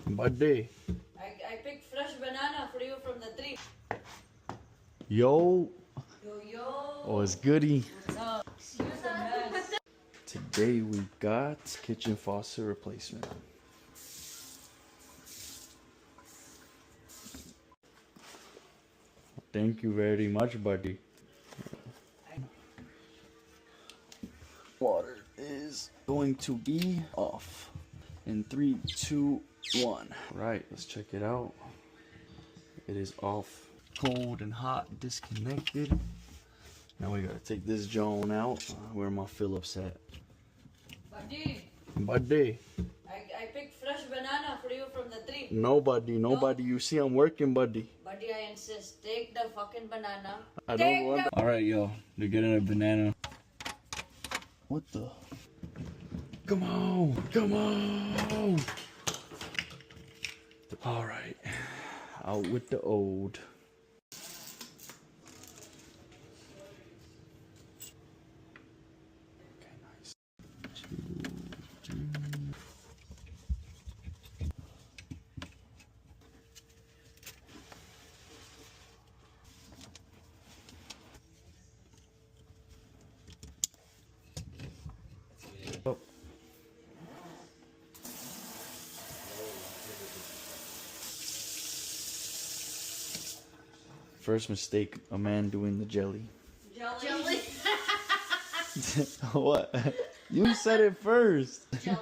Birthday. I picked fresh banana for you from the tree. Yo. Yo. What's goody? What's up? Excuse the mess. Today we got kitchen faucet replacement. Thank you very much, buddy. Water is going to be off in 3, 2, 1. Right, let's check it out. It is off. Cold and hot disconnected. Now we gotta take this Joan out. Where my Phillips at? Buddy. Buddy. I picked fresh banana for you from the tree. Nobody. No. You see I'm working, buddy. Buddy, I insist. Take the fucking banana. I don't want. Alright, yo. They're getting a banana. What the? Come on. Alright. Out with the old. Okay, nice. 2, 3. Oh. First mistake, a man doing the jelly. Jelly. What? You said it first. Jelly.